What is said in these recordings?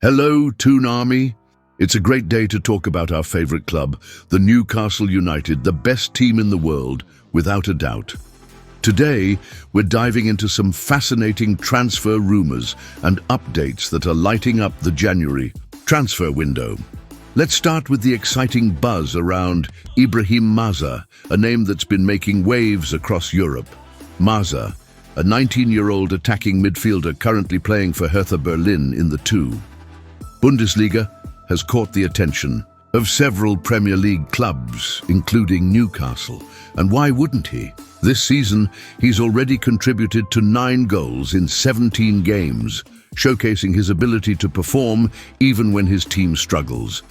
Hello, Toon Army. It's a great day to talk about our favorite club, the Newcastle United, the best team in the world, without a doubt. Today, we're diving into some fascinating transfer rumors and updates that are lighting up the January transfer window. Let's start with the exciting buzz around Ibrahim Maza, a name that's been making waves across Europe. Maza, a 19-year-old attacking midfielder currently playing for Hertha Berlin in the Bundesliga, has caught the attention of several Premier League clubs, including Newcastle. And why wouldn't he? This season, he's already contributed to 9 goals in 17 games, showcasing his ability to perform even when his team struggles.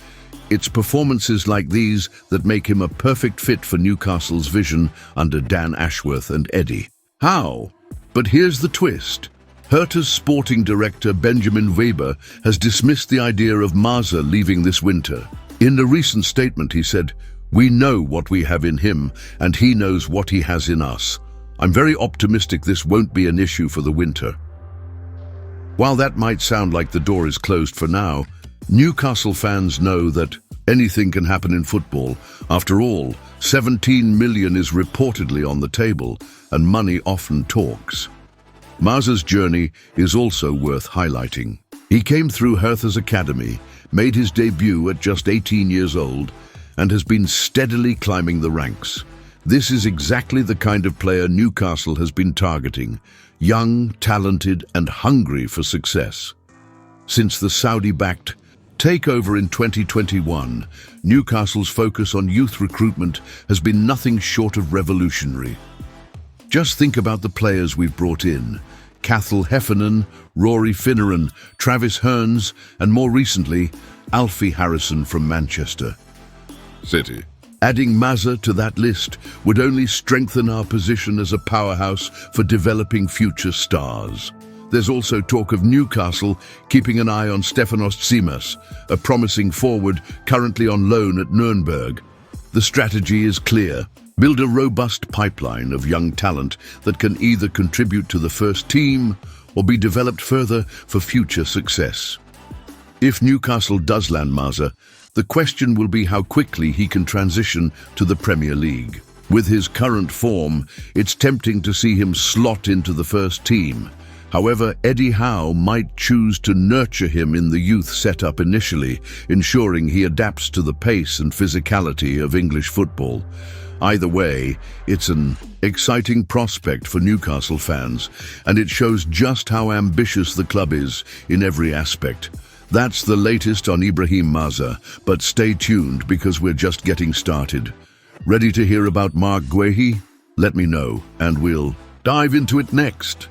It's performances like these that make him a perfect fit for Newcastle's vision under Dan Ashworth and Eddie Howe. But here's the twist. Hertha's sporting director Benjamin Weber has dismissed the idea of Maza leaving this winter. In a recent statement he said, "We know what we have in him, and he knows what he has in us. I'm very optimistic this won't be an issue for the winter." While that might sound like the door is closed for now, Newcastle fans know that anything can happen in football. After all, 17 million is reportedly on the table, and money often talks. Maza's journey is also worth highlighting. He came through Hertha's academy, made his debut at just 18 years old, and has been steadily climbing the ranks. This is exactly the kind of player Newcastle has been targeting: young, talented, and hungry for success. Since the Saudi-backed takeover in 2021, Newcastle's focus on youth recruitment has been nothing short of revolutionary. Just think about the players we've brought in: Cathal Heffernan, Rory Finneran, Travis Hearns, and more recently, Alfie Harrison from Manchester City. Adding Maza to that list would only strengthen our position as a powerhouse for developing future stars. There's also talk of Newcastle keeping an eye on Stefanos Tsimas, a promising forward currently on loan at Nuremberg. The strategy is clear: build a robust pipeline of young talent that can either contribute to the first team or be developed further for future success. If Newcastle does land Maza, the question will be how quickly he can transition to the Premier League. With his current form, it's tempting to see him slot into the first team. However, Eddie Howe might choose to nurture him in the youth setup initially, ensuring he adapts to the pace and physicality of English football. Either way, it's an exciting prospect for Newcastle fans, and it shows just how ambitious the club is in every aspect. That's the latest on Ibrahim Maza, but stay tuned because we're just getting started. Ready to hear about Marc Guehi? Let me know, and we'll dive into it next.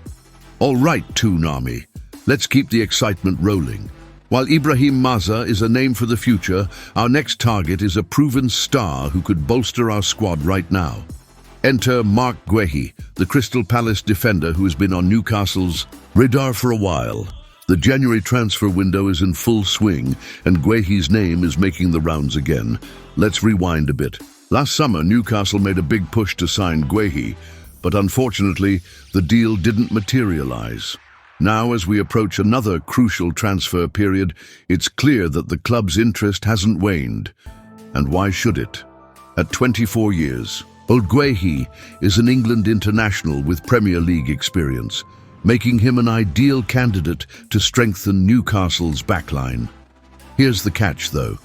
All right, Toon Army, let's keep the excitement rolling. While Ibrahim Maza is a name for the future, our next target is a proven star who could bolster our squad right now. Enter Marc Guehi, the Crystal Palace defender who has been on Newcastle's radar for a while. The January transfer window is in full swing, and Guehi's name is making the rounds again. Let's rewind a bit. Last summer, Newcastle made a big push to sign Guehi, but unfortunately, the deal didn't materialize. Now, as we approach another crucial transfer period, it's clear that the club's interest hasn't waned. And why should it? At 24 years, old Guehi is an England international with Premier League experience, making him an ideal candidate to strengthen Newcastle's backline. Here's the catch, though.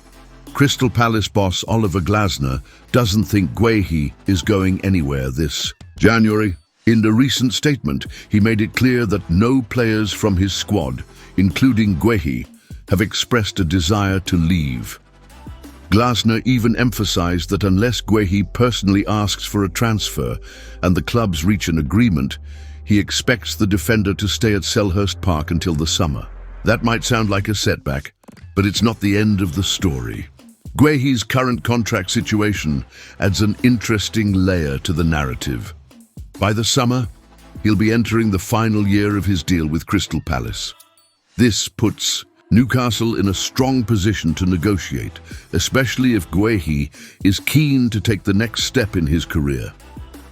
Crystal Palace boss Oliver Glasner doesn't think Guehi is going anywhere this January. In a recent statement, he made it clear that no players from his squad, including Guehi, have expressed a desire to leave. Glasner even emphasized that unless Guehi personally asks for a transfer and the clubs reach an agreement, he expects the defender to stay at Selhurst Park until the summer. That might sound like a setback, but it's not the end of the story. Guehi's current contract situation adds an interesting layer to the narrative. By the summer, he'll be entering the final year of his deal with Crystal Palace. This puts Newcastle in a strong position to negotiate, especially if Guehi is keen to take the next step in his career.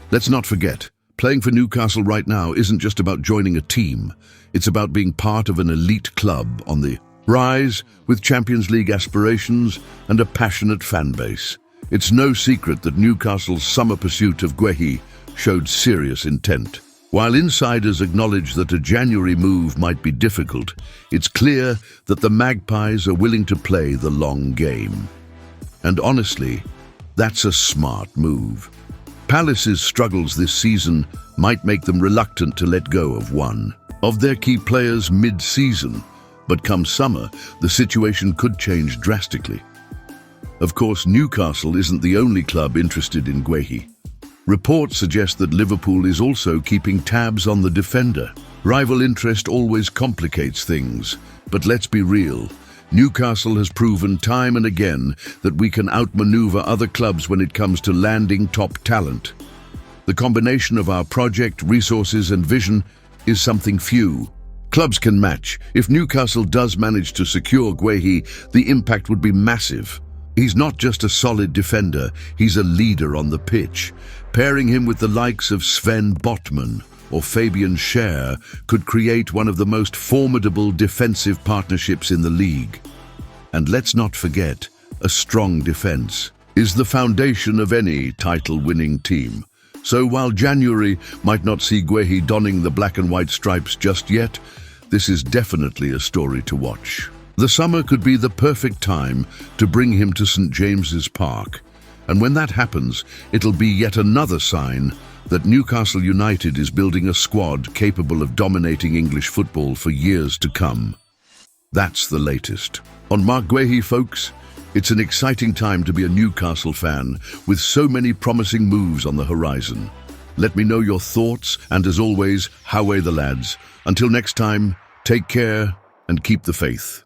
Let's not forget, playing for Newcastle right now isn't just about joining a team. It's about being part of an elite club on the rise with Champions League aspirations and a passionate fan base. It's no secret that Newcastle's summer pursuit of Guehi showed serious intent. While insiders acknowledge that a January move might be difficult, it's clear that the Magpies are willing to play the long game. And honestly, that's a smart move. Palace's struggles this season might make them reluctant to let go of one of their key players mid-season, but come summer, the situation could change drastically. Of course, Newcastle isn't the only club interested in Guehi. Reports suggest that Liverpool is also keeping tabs on the defender. Rival interest always complicates things, but let's be real. Newcastle has proven time and again that we can outmaneuver other clubs when it comes to landing top talent. The combination of our project, resources and vision is something few clubs can match. If Newcastle does manage to secure Guehi, the impact would be massive. He's not just a solid defender, he's a leader on the pitch. Pairing him with the likes of Sven Botman or Fabian Schär could create one of the most formidable defensive partnerships in the league. And let's not forget, a strong defense is the foundation of any title-winning team. So while January might not see Guehi donning the black and white stripes just yet, this is definitely a story to watch. The summer could be the perfect time to bring him to St. James's Park. And when that happens, it'll be yet another sign that Newcastle United is building a squad capable of dominating English football for years to come. That's the latest. On Marc Guehi, folks, it's an exciting time to be a Newcastle fan with so many promising moves on the horizon. Let me know your thoughts, and as always, how are the lads? Until next time, take care and keep the faith.